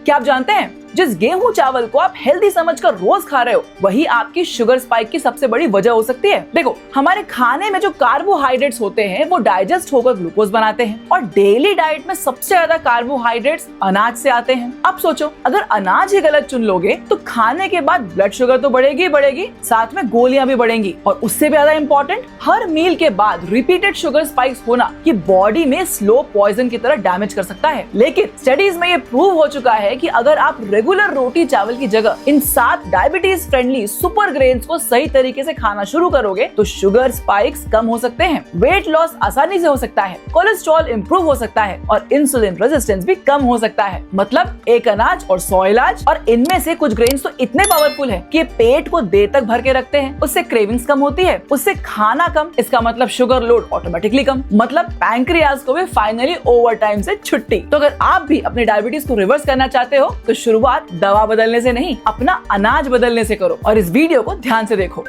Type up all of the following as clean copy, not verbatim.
क्या आप जानते हैं जिस गेहूं चावल को आप हेल्दी समझकर रोज खा रहे हो वही आपकी शुगर स्पाइक की सबसे बड़ी वजह हो सकती है। देखो, हमारे खाने में जो कार्बोहाइड्रेट्स होते हैं वो डाइजेस्ट होकर ग्लूकोज बनाते हैं और डेली डाइट में सबसे ज्यादा कार्बोहाइड्रेट्स अनाज से आते हैं। अब सोचो, अगर अनाज ही गलत चुन लोगे तो खाने के बाद ब्लड शुगर तो बढ़ेगी बढ़ेगी, साथ में गोलियां भी बढ़ेंगी और उससे भी ज्यादा इम्पोर्टेंट, हर मील के बाद रिपीटेड शुगर स्पाइक्स होना ये बॉडी में स्लो पॉइजन की तरह डैमेज कर सकता है। लेकिन स्टडीज में ये प्रूव हो चुका है कि अगर आप रेगुलर रोटी चावल की जगह इन 7 डायबिटीज फ्रेंडली सुपर ग्रेन्स को सही तरीके से खाना शुरू करोगे तो शुगर स्पाइक्स कम हो सकते हैं, वेट लॉस आसानी से हो सकता है, कोलेस्ट्रॉल इंप्रूव हो सकता है और इंसुलिन रेजिस्टेंस भी कम हो सकता है। मतलब एक अनाज और 100 इलाज। और इनमें से कुछ ग्रेन्स तो इतने पावरफुल है कि पेट को देर तक भर के रखते हैं, उससे क्रेविंग्स कम होती है, उससे खाना कम, इसका मतलब शुगर लोड ऑटोमेटिकली कम, मतलब पैंक्रियाज को भी फाइनली ओवर टाइम से छुट्टी। तो अगर आप भी अपने डायबिटीज को रिवर्स करना चाहते हो तो शुरुआत दवा बदलने से नहीं, अपना अनाज बदलने से करो। और इस वीडियो को ध्यान से देखो।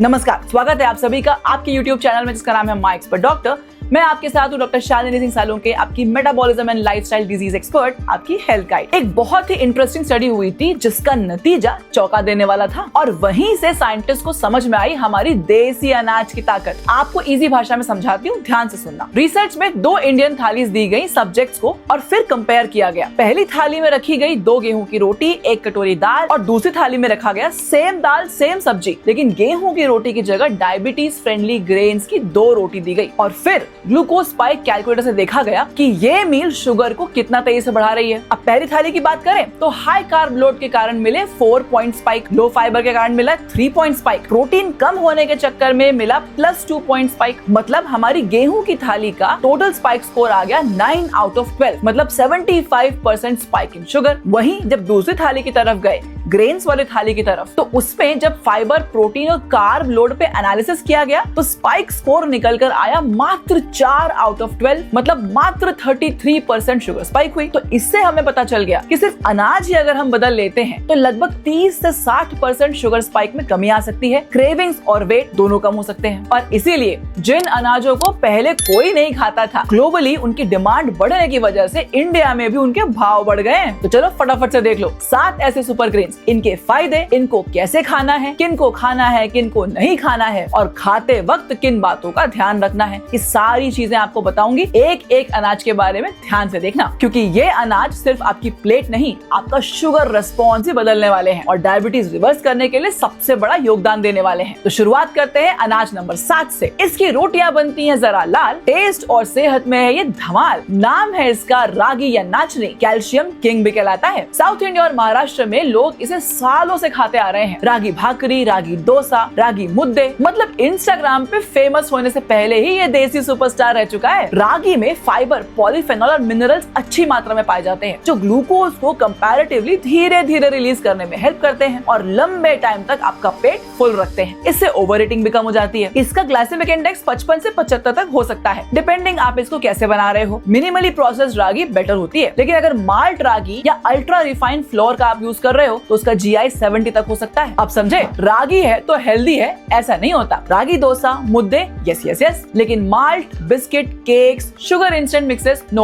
नमस्कार, स्वागत है आप सभी का आपके YouTube चैनल में जिसका नाम है माय एक्सपर्ट डॉक्टर। मैं आपके साथ हूँ डॉक्टर शालिनी सिंह सालुंके, आपकी metabolism and lifestyle disease expert, आपकी हेल्थ गाइड। एक बहुत ही इंटरेस्टिंग स्टडी हुई थी जिसका नतीजा चौंका देने वाला था और वहीं से साइंटिस्ट को समझ में आई हमारी देसी अनाज की ताकत। आपको इजी भाषा में समझाती हूँ, ध्यान से सुनना। रिसर्च में 2 इंडियन थालीज दी गई सब्जेक्ट्स को और फिर कंपेयर किया गया। पहली थाली में रखी गई 2 गेहूं की रोटी, 1 कटोरी दाल और दूसरी थाली में रखा गया सेम दाल सेम सब्जी, लेकिन गेहूं की रोटी की जगह डायबिटीज फ्रेंडली ग्रेन्स की 2 रोटी दी गई। और फिर ग्लूकोज स्पाइक कैलकुलेटर से देखा गया कि ये मील शुगर को कितना तेजी से बढ़ा रही है। अब पहली थाली की बात करें तो हाई कार्ब लोड के कारण मिले 4 पॉइंट स्पाइक, लो फाइबर के कारण मिला 3 पॉइंट स्पाइक, प्रोटीन कम होने के चक्कर में मिला +2 पॉइंट स्पाइक। मतलब हमारी गेहूं की थाली का टोटल स्पाइक स्कोर आ गया 9 आउट ऑफ 12, मतलब 75% स्पाइक इन शुगर। वहीं जब दूसरी थाली की तरफ गए, ग्रेन्स वाली थाली की तरफ, तो उसमें जब फाइबर, प्रोटीन और कार्ब लोड पे एनालिसिस किया गया तो स्पाइक स्कोर निकल कर आया मात्र 4 आउट ऑफ 12, मतलब मात्र 33% शुगर स्पाइक हुई। तो इससे हमें पता चल गया कि सिर्फ अनाज ही अगर हम बदल लेते हैं तो लगभग 30 से 60% शुगर स्पाइक में कमी आ सकती है। क्रेविंग्स और वेट दोनों कम हो सकते हैं। और इसीलिए जिन अनाजों को पहले कोई नहीं खाता था, ग्लोबली उनकी डिमांड बढ़ने की वजह से इंडिया में भी उनके भाव बढ़ गए हैं। तो चलो फटाफट से देख लो 7 ऐसे सुपर ग्रेन्स, इनके फायदे, इनको कैसे खाना है, किनको खाना है, किनको नहीं खाना है और खाते वक्त किन बातों का ध्यान रखना है। ये सारी चीजें आपको बताऊंगी। एक एक अनाज के बारे में ध्यान से देखना, क्योंकि ये अनाज सिर्फ आपकी प्लेट नहीं, आपका शुगर रेस्पॉन्स भी बदलने वाले हैं और डायबिटीज रिवर्स करने के लिए सबसे बड़ा योगदान देने वाले हैं। तो शुरुआत करते हैं अनाज नंबर 7 से। इसकी रोटियां बनती हैं जरा लाल, टेस्ट और सेहत में है ये धमाल। नाम है इसका रागी या नाचनी, कैल्शियम किंग भी कहलाता है। साउथ इंडिया और महाराष्ट्र में लोग इसे सालों से खाते आ रहे हैं। रागी भाकरी, रागी डोसा, रागी मुद्दे, मतलब इंस्टाग्राम पे फेमस होने से पहले ही ये देसी सुपरस्टार रह चुका है। रागी में फाइबर, पॉलीफेनॉल और मिनरल्स अच्छी मात्रा में पाए जाते हैं जो ग्लूकोज को कंपैरेटिवली धीरे धीरे रिलीज करने में हेल्प करते हैं और लंबे टाइम तक आपका पेट फुल रखते हैं। इससे ओवर ईटिंग भी कम हो जाती है। इसका ग्लाइसेमिक इंडेक्स 55 से 75 तक हो सकता है, डिपेंडिंग आप इसको कैसे बना रहे हो। मिनिमली प्रोसेस्ड रागी बेटर होती है, लेकिन अगर माल्ट रागी या अल्ट्रा रिफाइंड फ्लोर का आप यूज कर रहे हो तो उसका GI 70 तक हो सकता है। अब समझे, रागी है तो हेल्दी है ऐसा नहीं होता। रागी डोसा, मुद्दे, यस, लेकिन malt, biscuit, cakes, sugar instant mixes, no.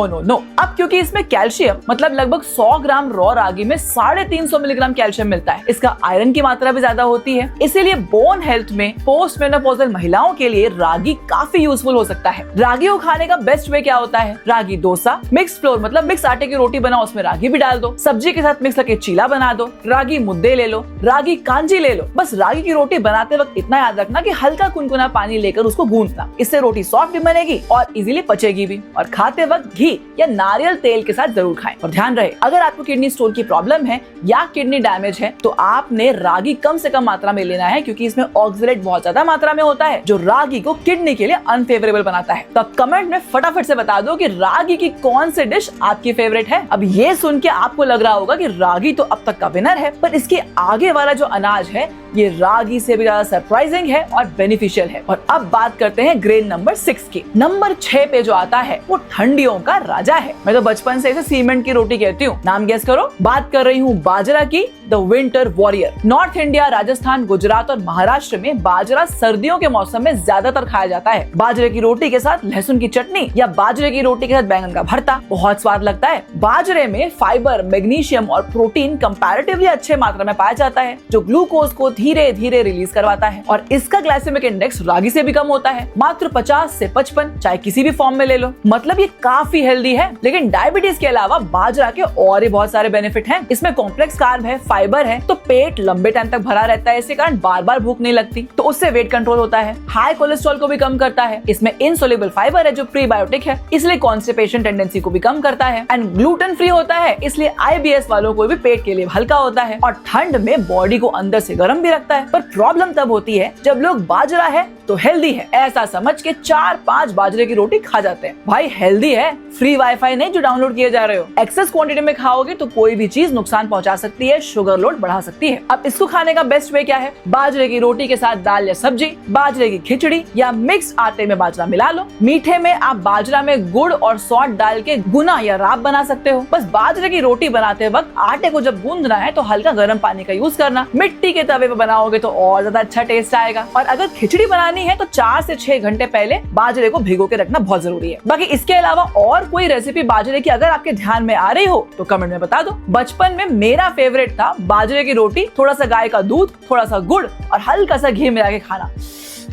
अब क्योंकि इसमें कैल्शियम, मतलब लगभग 100 ग्राम रॉ रागी में 350 मिलीग्राम कैल्शियम मिलता है, इसका आयरन की मात्रा भी ज्यादा होती है। इसीलिए बोन हेल्थ में पोस्ट मेनोपॉजल महिलाओं के लिए रागी काफी यूजफुल हो सकता है। रागी को खाने का बेस्ट वे क्या होता है? रागी डोसा, मिक्स फ्लोर मतलब मिक्स आटे की रोटी बनाओ, उसमें रागी भी डाल दो, सब्जी के साथ मिक्स करके चीला बना दो, रागी मुद्दे ले लो, रागी कांजी ले लो। बस रागी की रोटी बनाते वक्त इतना याद रखना कि हल्का कुनकुना पानी लेकर उसको गूंथना, इससे रोटी सॉफ्ट भी बनेगी और इजीली पचेगी भी। और खाते वक्त घी या नारियल तेल के साथ जरूर खाएं। और ध्यान रहे, अगर आपको किडनी स्टोन की प्रॉब्लम है या किडनी डैमेज है तो आपने रागी कम से कम मात्रा में लेना है, क्योंकि इसमें ऑक्सलेट बहुत ज्यादा मात्रा में होता है जो रागी को किडनी के लिए अनफेवरेबल बनाता है। तो कमेंट में फटाफट से बता दो कि रागी की कौन सी डिश आपकी फेवरेट है। अब ये सुन के आपको लग रहा होगा कि रागी तो अब तक का विनर है, पर इसके आगे वाला जो अनाज है ये रागी से भी ज्यादा सरप्राइजिंग है और बेनिफिशियल है। और अब बात करते हैं ग्रेन नंबर 6 की। नंबर 6 पे जो आता है वो ठंडियों का राजा है। मैं तो बचपन से इसे सीमेंट की रोटी कहती हूँ। नाम गेस करो, बात कर रही हूँ बाजरा की the winter warrior. North India, Rajasthan, Gujarat और महाराष्ट्र में बाजरा सर्दियों के मौसम में ज्यादातर खाया जाता है। बाजरे की रोटी के साथ लहसुन की चटनी या बाजरे की रोटी के साथ बैंगन का भरता बहुत स्वाद लगता है। बाजरे में फाइबर, मैग्नीशियम और प्रोटीन कंपैरेटिवली अच्छे मात्रा में पाया जाता है, जो ग्लूकोज को धीरे धीरे रिलीज करवाता है और इसका ग्लाइसेमिक इंडेक्स रागी से भी कम होता है, मात्र 50 से 55, चाहे किसी भी फॉर्म में ले लो। मतलब ये काफी हेल्दी है। लेकिन डायबिटीज के अलावा बाजरा के और भी बहुत सारे बेनिफिट हैं। इसमें कॉम्प्लेक्स कार्ब है, फाइबर है, तो पेट लंबे टाइम तक भरा रहता है, इसके कारण बार बार भूख नहीं लगती, तो उससे वेट कंट्रोल होता है। हाई कोलेस्ट्रॉल को भी कम करता है। इसमें इनसोल्युबल फाइबर है जो प्रीबायोटिक है, इसलिए कॉन्स्टिपेशन टेंडेंसी को भी कम करता है। एंड ग्लूटेन फ्री होता है, इसलिए IBS वालों को भी पेट के लिए हल्का होता है और ठंड में बॉडी को अंदर से गर्म भी रखता है। पर प्रॉब्लम तब होती है जब लोग बाजरा है तो हेल्दी है ऐसा समझ के 4-5 बाजरे की रोटी खा जाते हैं। भाई हेल्दी है, फ्री वाईफाई नहीं जो डाउनलोड किए जा रहे हो। एक्सेस क्वांटिटी में खाओगे तो कोई भी चीज नुकसान पहुंचा सकती है, शुगर लोड बढ़ा सकती है। अब इसको खाने का बेस्ट वे क्या है? बाजरे की रोटी के साथ दाल या सब्जी, बाजरे की खिचड़ी या मिक्स आटे में बाजरा मिला लो। मीठे में आप बाजरा में गुड़ और सॉल्ट डाल के गुना या राब बना सकते हो। बस बाजरे की रोटी बनाते वक्त आटे को जब गूंदना है तो हल्का गर्म पानी का यूज करना। मिट्टी के तवे पे बनाओगे तो और ज्यादा अच्छा टेस्ट आएगा। और अगर खिचड़ी बनानी है तो 4 से 6 घंटे पहले बाजरे को भिगो के रखना बहुत जरूरी है। बाकी इसके अलावा और कोई रेसिपी बाजरे की अगर आपके ध्यान में आ रही हो तो कमेंट में बता दो। बचपन में मेरा फेवरेट था बाजरे की रोटी, थोड़ा सा गाय का दूध, थोड़ा सा गुड़ और हल्का सा घी मिला के खाना।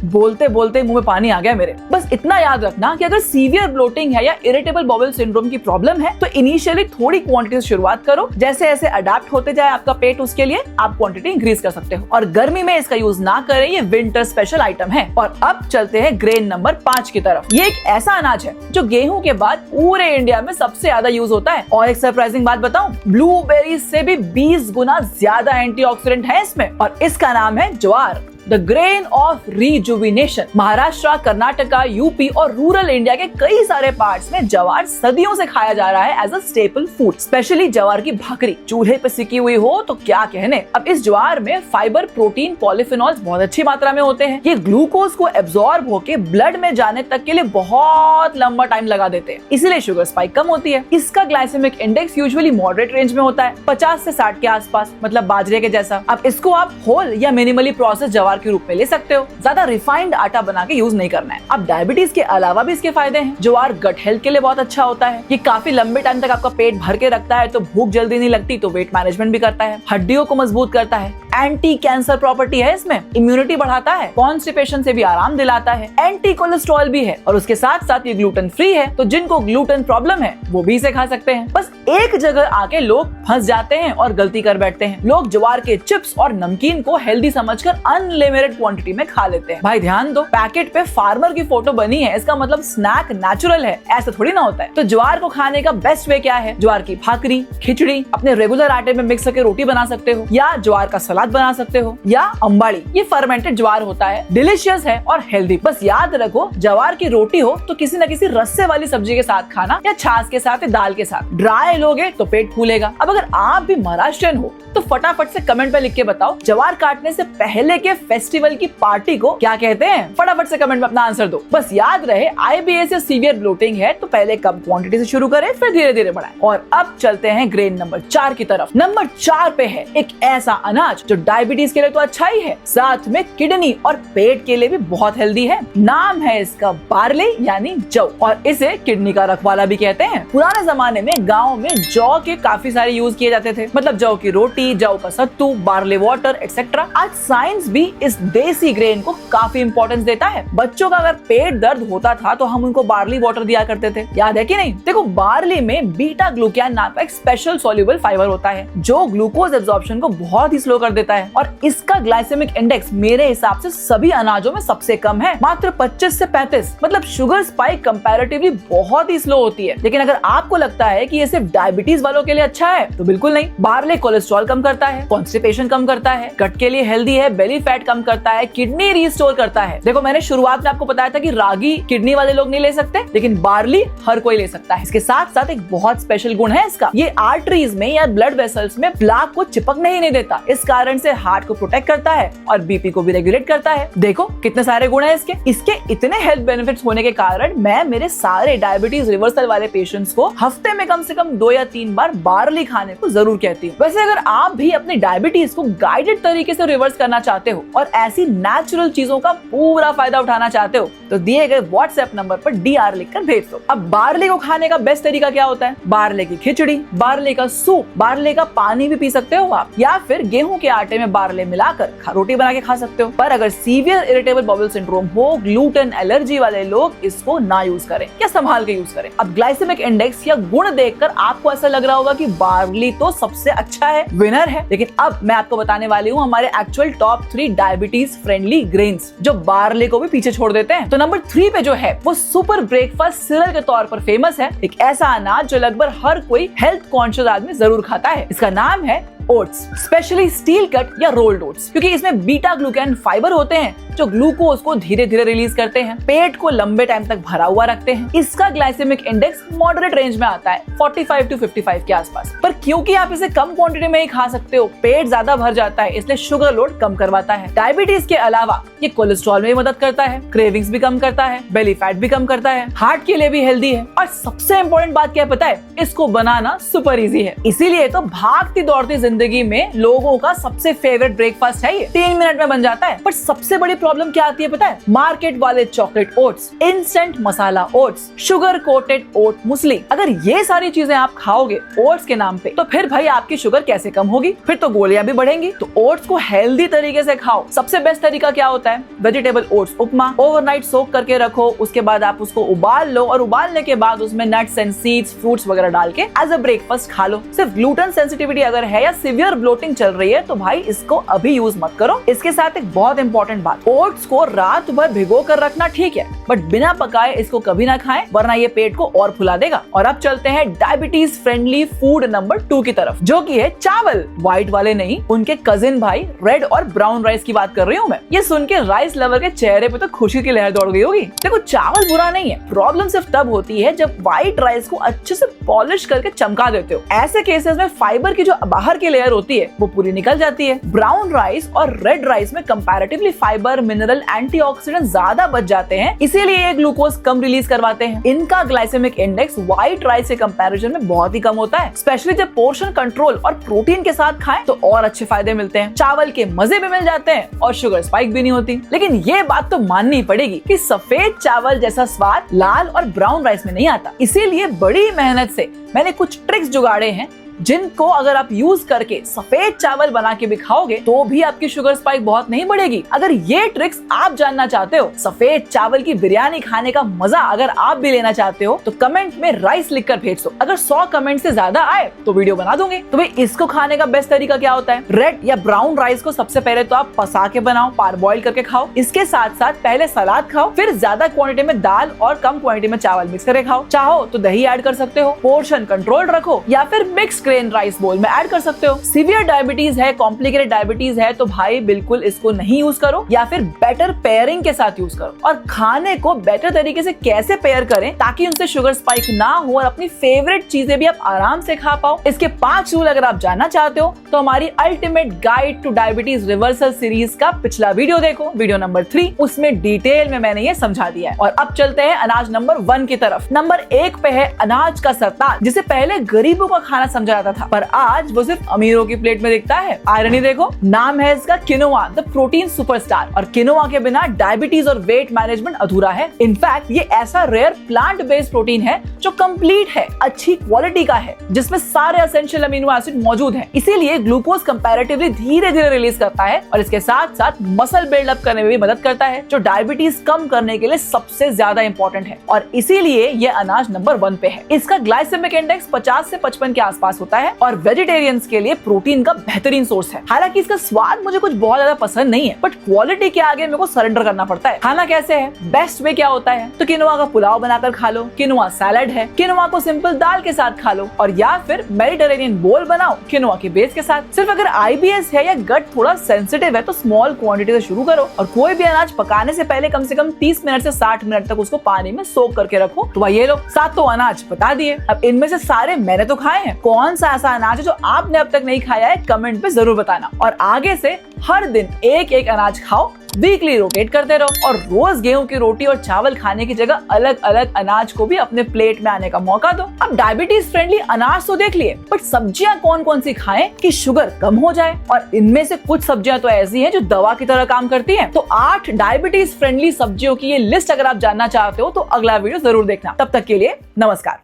बोलते बोलते मुंह में पानी आ गया मेरे। बस इतना याद रखना कि अगर सीवियर ब्लोटिंग है या इरिटेबल बाउल सिंड्रोम की प्रॉब्लम है तो इनिशियली थोड़ी क्वांटिटी से शुरुआत करो। जैसे जैसे अडेप्ट होते जाए आपका पेट, उसके लिए आप क्वांटिटी इंक्रीज कर सकते हो। और गर्मी में इसका यूज ना करें, ये विंटर स्पेशल आइटम है। और अब चलते हैं ग्रेन नंबर 5 की तरफ। ये एक ऐसा अनाज है जो गेहूं के बाद पूरे इंडिया में सबसे ज्यादा यूज होता है। और एक सरप्राइजिंग बात बताऊं, ब्लूबेरी से भी 20 गुना ज्यादा एंटीऑक्सीडेंट है इसमें, और इसका नाम है jowar, the grain of rejuvenation. Maharashtra, Karnataka, UP और रूरल इंडिया के कई सारे पार्ट्स में ज्वार सदियों से खाया जा रहा है as a staple food. Specially jowar की भाकरी चूल्हे पे सिकी हुई हो तो क्या कहने। अब इस ज्वार में फाइबर, प्रोटीन, पॉलिफिनॉल्स बहुत अच्छी मात्रा में होते हैं। ये ग्लूकोज को एब्जॉर्ब होके ब्लड में जाने तक के लिए बहुत लंबा टाइम लगा देते हैं, इसीलिए शुगर स्पाइक कम होती है। इसका glycemic index usually moderate range में होता है, 50 से 60 के आसपास, मतलब बाजरे के जैसा। अब इसको आप होल या मिनिमली प्रोसेस ज्वार के रूप में ले सकते हो। ज्यादा रिफाइंड आटा बना के यूज नहीं करना है। अब डायबिटीज के अलावा भी इसके फायदे हैं। ज्वार गट हेल्थ के लिए बहुत अच्छा होता है। ये काफी लंबे टाइम तक आपका पेट भर के रखता है, तो भूख जल्दी नहीं लगती, तो वेट मैनेजमेंट भी करता है। हड्डियों को मजबूत करता है। एंटी कैंसर प्रॉपर्टी है इसमें, इम्यूनिटी बढ़ाता है, कॉन्स्टिपेशन से भी आराम दिलाता है, एंटी कोलेस्ट्रॉल भी है और उसके साथ साथ ये ग्लूटेन फ्री है, तो जिनको ग्लूटेन प्रॉब्लम है वो भी इसे खा सकते हैं। बस एक जगह आके लोग फंस जाते हैं और गलती कर बैठते हैं। लोग ज्वार के चिप्स और नमकीन को हेल्दी समझकर अनलिमिटेड क्वांटिटी में खा लेते हैं। भाई ध्यान दो, पैकेट पे फार्मर की फोटो बनी है, इसका मतलब स्नैक नेचुरल है, ऐसा थोड़ी ना होता है। तो ज्वार को खाने का बेस्ट वे क्या है? ज्वार की भाकरी, खिचड़ी, अपने रेगुलर आटे में मिक्स करके रोटी बना सकते हो, या ज्वार का सलाद बना सकते हो, या अंबाड़ी, ये फर्मेंटेड ज्वार होता है, डिलीशियस है और हेल्दी। बस याद रखो, ज्वार की रोटी हो तो किसी न किसी रस्से वाली सब्जी के साथ खाना, या छाछ के साथ या दाल के साथ। ड्राई लोगे तो पेट फूलेगा। अब अगर आप भी महाराष्ट्रियन हो तो फटाफट से कमेंट पे लिख के बताओ, ज्वार काटने से पहले के फेस्टिवल की पार्टी को क्या कहते हैं? फटाफट से कमेंट में अपना आंसर दो। बस याद रहे, IBS या सीवियर ब्लोटिंग है तो पहले कम क्वांटिटी से शुरू करें, फिर धीरे धीरे बढ़ाएं। और अब चलते हैं ग्रेन नंबर 4 की तरफ। नंबर 4 पे है एक ऐसा अनाज जो डायबिटीज के लिए तो अच्छा ही है, साथ में किडनी और पेट के लिए भी बहुत हेल्दी है। नाम है इसका बार्ली यानी जौ, और इसे किडनी का रखवाला भी कहते हैं। पुराने जमाने में गाँव में जौ के काफी सारे यूज किए जाते थे, मतलब जौ की रोटी, जौ का सत्तू, बार्ली वाटर एक्सेट्रा। आज साइंस भी इस देसी ग्रेन को काफी इंपॉर्टेंस देता है। बच्चों का अगर पेट दर्द होता था तो हम उनको बार्ली वाटर दिया करते थे, याद है कि नहीं? देखो, बार्ली में बीटा ग्लूकैन नाम का एक स्पेशल सॉल्युबल फाइबर होता है जो ग्लूकोज एब्जॉर्प्शन को बहुत ही स्लो कर देता है, और इसका ग्लाइसेमिक इंडेक्स मेरे हिसाब से सभी अनाजों में सबसे कम है, मात्र 25 से 35। मतलब शुगर स्पाइक कंपैरेटिवली बहुत ही स्लो होती है। लेकिन अगर आपको लगता है कि ये सिर्फ डायबिटीज वालों के लिए अच्छा है तो बिल्कुल नहीं। बार्ली कोलेस्ट्रॉल कम करता है, कॉन्स्टिपेशन कम करता है, गट के लिए हेल्दी है, बेली फैट कम करता है, किडनी रिस्टोर करता है। देखो, मैंने शुरुआत में आपको बताया था कि रागी किडनी वाले लोग नहीं ले सकते, लेकिन बार्ली हर कोई ले सकता है। इसके साथ साथ एक बहुत स्पेशल गुण है इसका, ये आर्टरीज में या ब्लड वेसल्स में प्लाक को चिपकने ही नहीं देता। इस कारण से हार्ट को प्रोटेक्ट करता है और बीपी को भी रेगुलेट करता है। देखो कितने सारे गुण है इसके इतने हेल्थ बेनिफिट्स होने के कारण मैं मेरे सारे डायबिटीज रिवर्सल वाले पेशेंट्स को हफ्ते में कम से कम 2 या 3 बार बार्ली खाने को जरूर कहती हूँ। वैसे अगर आप भी अपनी डायबिटीज को गाइडेड तरीके से रिवर्स करना चाहते हो और ऐसी नेचुरल चीजों का पूरा फायदा उठाना चाहते हो तो दिए गए व्हाट्सएप नंबर पर DR लिखकर भेज दो। अब बार्ली को खाने का बेस्ट तरीका क्या होता है? बार्ले की खिचड़ी, बार्ले का सूप, बार्ले का पानी भी पी सकते हो आप, या फिर गेहूं के आटे में बार्ले मिलाकर रोटी बना के खा सकते हो। पर अगर सीवियर इरिटेबल बाउल सिंड्रोम हो, ग्लूटेन एलर्जी वाले लोग इसको ना यूज करें या संभाल के यूज करें। अब ग्लाइसेमिक इंडेक्स या गुण देखकर आपको ऐसा लग रहा होगा कि बार्ली तो सबसे अच्छा है, विनर है, लेकिन अब मैं आपको बताने वाली हूँ हमारे actual top 3 diabetes friendly grains जो बार्ले को भी पीछे छोड़ देते हैं। तो नंबर 3 पे जो है वो सुपर ब्रेकफास्ट सीरियल के तौर पर फेमस है, एक ऐसा अनाज जो लगभग हर कोई हेल्थ कॉन्शियस आदमी जरूर खाता है। इसका नाम है ओट्स, स्पेशली स्टील कट या रोल्ड ओट्स, क्योंकि इसमें बीटा ग्लूकेन फाइबर होते हैं जो ग्लूकोज को धीरे धीरे रिलीज करते हैं, पेट को लंबे टाइम तक भरा हुआ रखते हैं। इसका ग्लाइसेमिक इंडेक्स मॉडरेट रेंज में आता है, 45 to 55 के आसपास। पर क्योंकि आप इसे कम क्वांटिटी में ही खा सकते हो, पेट ज्यादा भर जाता है, इसलिए शुगर लोड कम करवाता है। डायबिटीज के अलावा ये कोलेस्ट्रॉल में भी मदद करता है, क्रेविंग्स भी कम करता है, बेली फैट भी कम करता है, हार्ट के लिए भी हेल्दी है, और सबसे इम्पोर्टेंट बात क्या पता है? इसको बनाना सुपर इजी है। इसीलिए तो भागती दौड़ती जिंदगी में लोगों का सबसे फेवरेट ब्रेकफास्ट है ये, 3 मिनट में बन जाता है। पर सबसे बड़ी प्रॉब्लम क्या आती है पता है? मार्केट वाले चॉकलेट ओट्स, इंस्टेंट मसाला ओट्स, शुगर कोटेड ओट मुस्ली। अगर ये सारी चीजें आप खाओगे ओट्स के नाम पे, तो फिर भाई आपकी शुगर कैसे कम होगी? फिर तो गोलियां भी बढ़ेंगी। तो ओट्स को हेल्दी तरीके से खाओ। सबसे बेस्ट तरीका क्या होता है? वेजिटेबल ओट्स उपमा, ओवरनाइट सोक करके रखो, उसके बाद आप उसको उबाल लो और उबालने के बाद उसमें नट्स एंड सीड्स, फ्रूट्स वगैरह डाल के एज अ ब्रेकफास्ट खा लो। सिर्फ ग्लूटेन सेंसिटिविटी अगर है या सिवियर ब्लोटिंग चल रही है तो भाई इसको अभी यूज मत करो। इसके साथ एक बहुत इंपॉर्टेंट बात, ओट्स को रात भर भिगो कर रखना ठीक है, बट बिना पकाए इसको कभी ना खाएं, वरना ये पेट को और फुला देगा। और अब चलते हैं डायबिटीज फ्रेंडली फूड नंबर 2 की तरफ, जो कि है चावल। व्हाइट वाले नहीं, उनके कजिन भाई रेड और ब्राउन राइस की बात कर रही हूँ मैं। ये सुन के राइस लवर के चेहरे पे तो खुशी की लहर दौड़ गई होगी। देखो चावल बुरा नहीं है, प्रॉब्लम सिर्फ तब होती है जब व्हाइट राइस को अच्छे से पॉलिश करके चमका देते हो। ऐसे केसेस में फाइबर की जो बाहर की लेयर होती है वो पूरी निकल जाती है। ब्राउन राइस और रेड राइस में कंपैरेटिवली फाइबर, मिनरल, एंटीऑक्सीडेंट ज्यादा बच जाते हैं, इसीलिए ये ग्लूकोज कम रिलीज करवाते हैं। इनका ग्लाइसेमिक इंडेक्स व्हाइट राइस के कंपैरिजन में बहुत ही कम होता है। स्पेशली जब पोर्शन कंट्रोल और प्रोटीन के साथ खाएं तो और अच्छे फायदे मिलते हैं। चावल के मजे भी मिल जाते हैं और शुगर स्पाइक भी नहीं होती। लेकिन ये बात तो माननी पड़ेगी कि सफेद चावल जैसा स्वाद लाल और ब्राउन राइस में नहीं आता। इसीलिए बड़ी मेहनत से मैंने कुछ ट्रिक्स जुगाड़े हैं जिनको अगर आप यूज करके सफेद चावल बना के भी खाओगे तो भी आपकी शुगर स्पाइक बहुत नहीं बढ़ेगी। अगर ये ट्रिक्स आप जानना चाहते हो, सफेद चावल की बिरयानी खाने का मजा अगर आप भी लेना चाहते हो, तो कमेंट में राइस लिखकर भेज दो। अगर 100 कमेंट से ज्यादा आए तो वीडियो बना दूंगे। तो भाई इसको खाने का बेस्ट तरीका क्या होता है? रेड या ब्राउन राइस को सबसे पहले तो आप पसा के बनाओ, पार बॉइल करके खाओ। इसके साथ साथ पहले सलाद खाओ, फिर ज्यादा क्वांटिटी में दाल और कम क्वांटिटी में चावल मिक्स करके खाओ। चाहो तो दही ऐड कर सकते हो, पोर्शन कंट्रोल रखो, या फिर मिक्स ग्रेन राइस बोल में ऐड कर सकते हो। सीवियर डायबिटीज है, कॉम्प्लिकेटेड डायबिटीज है तो भाई बिल्कुल इसको नहीं यूज करो, या फिर बेटर पेयरिंग के साथ यूज करो। और खाने को बेटर तरीके से कैसे पेयर करें ताकि उनसे शुगर स्पाइक ना हो और अपनी फेवरेट चीजें भी आप आराम से खा पाओ, इसके 5 रूल अगर आप जानना चाहते हो तो हमारी ultimate guide two diabetes reversal series का पिछला वीडियो देखो, वीडियो नंबर 3। उसमें डिटेल में मैंने ये समझा दिया है। और अब चलते हैं अनाज नंबर 1 की तरफ। नंबर 1 पे है अनाज का सरताज, जिसे पहले गरीबों का खाना समझा जाता था, पर आज वो सिर्फ अमीरों की प्लेट में दिखता है। आयरनी देखो, नाम है इसका किनोआ, द प्रोटीन सुपरस्टार। और किनोआ के बिना डायबिटीज और वेट मैनेजमेंट अधूरा है। इनफैक्ट ये ऐसा रेयर प्लांट बेस्ड प्रोटीन है जो कंप्लीट है, अच्छी क्वालिटी का है, जिसमें सारे एसेंशियल अमीनो एसिड मौजूद हैं। इसीलिए ग्लूकोज कंपैरेटिवली धीरे धीरे रिलीज करता है और इसके साथ साथ मसल बिल्डअप करने में भी मदद करता है, जो डायबिटीज कम करने के लिए सबसे ज्यादा इंपॉर्टेंट है। और इसीलिए ये अनाज नंबर 1 पे है। इसका ग्लाइसेमिक इंडेक्स 50 से 55 के आसपास होता है और वेजिटेरियंस के लिए प्रोटीन का बेहतरीन सोर्स है। हालांकि इसका स्वाद मुझे कुछ बहुत ज्यादा पसंद नहीं है, बट क्वालिटी के आगे मेरे को सरेंडर करना पड़ता है। खाना कैसे है? बेस्ट वे क्या होता है? तो किनोआ का पुलाव बनाकर खा लो, किनोआ सैलड है, किनोआ को सिंपल दाल के साथ खा लो, और या फिर मेडिटेरेनियन बोल बनाओ किनोआ के बेस के साथ। सिर्फ अगर IBS है या गट थोड़ा सेंसिटिव है तो स्मॉल क्वांटिटी से शुरू करो, और कोई भी अनाज पकाने से पहले कम से कम 30 मिनट से 60 मिनट तक उसको पानी में सोक करके रखो। तो ये लो, 7 तो अनाज बता दिए। अब इनमें से सारे मैंने तो खाए हैं, कौन सा ऐसा अनाज है जो आपने अब तक नहीं खाया है? कमेंट पे जरूर बताना। और आगे से हर दिन एक एक अनाज खाओ वीकली रोटेट करते रहो और रोज गेहूं की रोटी और चावल खाने की जगह अलग अलग अनाज को भी अपने प्लेट में आने का मौका दो। अब डायबिटीज फ्रेंडली अनाज तो देख लिए, बट सब्जियां कौन कौन सी खाएं कि शुगर कम हो जाए? और इनमें से कुछ सब्जियां तो ऐसी हैं जो दवा की तरह काम करती हैं। तो 8 डायबिटीज फ्रेंडली सब्जियों की ये लिस्ट अगर आप जानना चाहते हो तो अगला वीडियो जरूर देखना। तब तक के लिए नमस्कार।